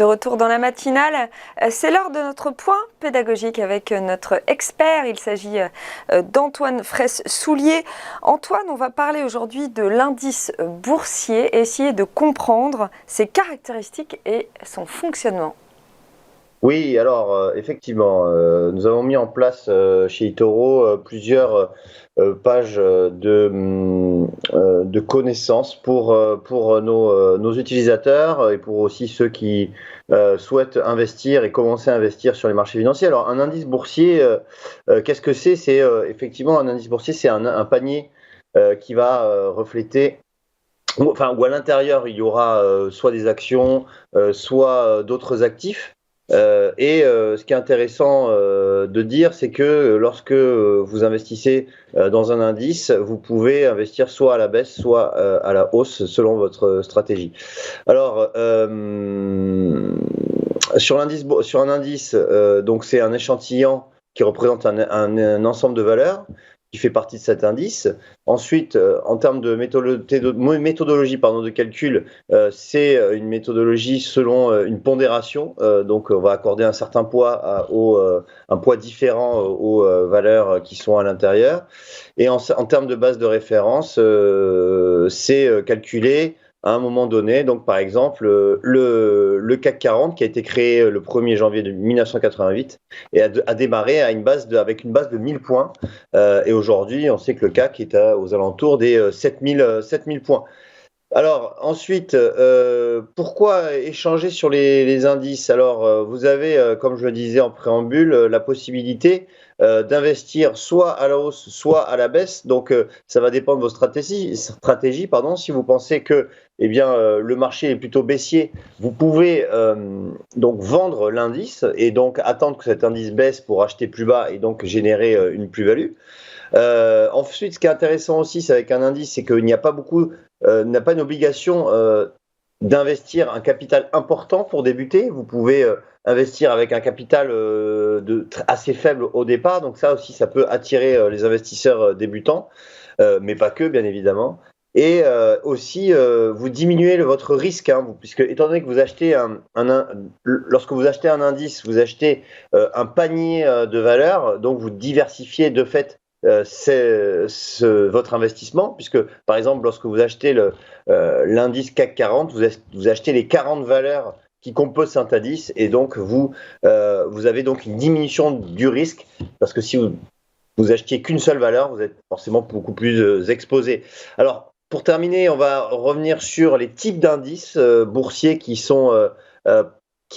De retour dans la matinale, c'est l'heure de notre point pédagogique avec notre expert. Il s'agit d'Antoine Fraisse-Soulier. Antoine, on va parler aujourd'hui de l'indice boursier et essayer de comprendre ses caractéristiques et son fonctionnement. Oui, alors effectivement, nous avons mis en place chez eToro plusieurs pages de connaissances pour nos utilisateurs et pour aussi ceux qui souhaitent investir et commencer à investir sur les marchés financiers. Alors, un indice boursier, qu'est-ce que c'est? C'est effectivement un indice boursier, c'est un panier qui va refléter. Enfin, où à l'intérieur il y aura soit des actions, soit d'autres actifs. Ce qui est intéressant de dire, c'est que lorsque vous investissez dans un indice, vous pouvez investir soit à la baisse, soit à la hausse, selon votre stratégie. Alors, sur un indice, donc c'est un échantillon qui représente un ensemble de valeurs qui fait partie de cet indice. Ensuite, en termes de méthodologie de calcul, c'est une méthodologie selon une pondération. Donc, on va accorder un certain poids, un poids différent aux valeurs qui sont à l'intérieur. Et en termes de base de référence, c'est calculé à un moment donné. Donc, par exemple, le CAC 40 qui a été créé le 1er janvier 1988 et a démarré avec une base de 1000 points. Et aujourd'hui, on sait que le CAC est aux alentours des 7000 points. Alors ensuite, pourquoi échanger sur les indices? Alors, vous avez, comme je le disais en préambule, la possibilité d'investir soit à la hausse, soit à la baisse. Donc, ça va dépendre de vos stratégies, pardon. Si vous pensez que, eh bien, le marché est plutôt baissier, vous pouvez donc vendre l'indice et donc attendre que cet indice baisse pour acheter plus bas et donc générer une plus-value. Ensuite, ce qui est intéressant aussi, c'est avec un indice, c'est qu'il n'y a pas n'a pas une obligation d'investir un capital important pour débuter. Vous pouvez investir avec un capital assez faible au départ. Donc ça aussi, ça peut attirer les investisseurs débutants, mais pas que, bien évidemment. Et aussi, vous diminuez votre risque, hein, puisque étant donné que vous achetez lorsque vous achetez un indice, vous achetez un panier de valeurs, donc vous diversifiez de fait votre investissement, puisque par exemple, lorsque vous achetez l'indice CAC 40, vous achetez les 40 valeurs qui composent cet indice, et donc vous avez donc une diminution du risque, parce que si vous achetiez qu'une seule valeur, vous êtes forcément beaucoup plus exposé. Alors, pour terminer, on va revenir sur les types d'indices boursiers qui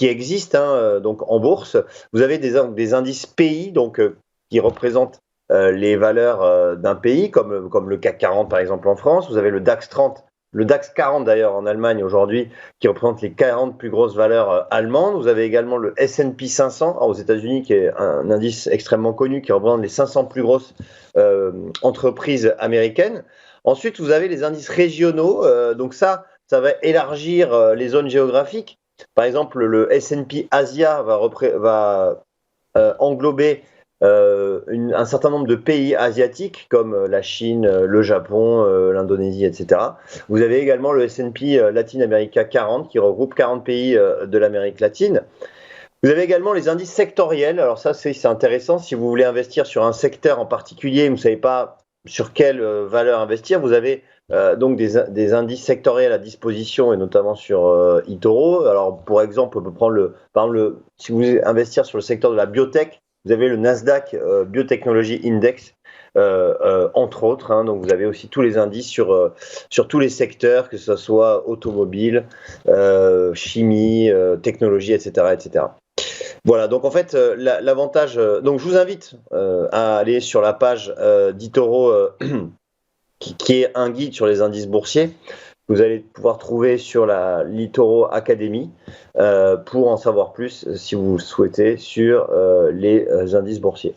existent donc en bourse. Vous avez des indices pays, donc qui représentent les valeurs d'un pays, comme le CAC 40 par exemple en France. Vous avez le DAX 30, le DAX 40 d'ailleurs en Allemagne aujourd'hui, qui représente les 40 plus grosses valeurs allemandes. Vous avez également le S&P 500 aux États-Unis, qui est un indice extrêmement connu, qui représente les 500 plus grosses entreprises américaines. Ensuite, vous avez les indices régionaux. Donc ça va élargir les zones géographiques. Par exemple, le S&P Asia va englober un certain nombre de pays asiatiques comme la Chine, le Japon, l'Indonésie, etc. Vous avez également le S&P Latin America 40 qui regroupe 40 pays de l'Amérique latine. Vous avez également les indices sectoriels. Alors ça, c'est intéressant. Si vous voulez investir sur un secteur en particulier, vous ne savez pas sur quelle valeur investir, vous avez donc des indices sectoriels à disposition, et notamment sur eToro. Alors, pour exemple, on peut prendre si vous voulez investir sur le secteur de la biotech, vous avez le Nasdaq Biotechnology Index, entre autres. Hein. Donc, vous avez aussi tous les indices sur tous les secteurs, que ce soit automobile, chimie, technologie, etc., etc. Voilà, donc en fait, l'avantage. Donc, je vous invite à aller sur la page d'eToro, qui est un guide sur les indices boursiers. Vous allez pouvoir trouver sur l'eToro Academy pour en savoir plus si vous souhaitez sur les indices boursiers.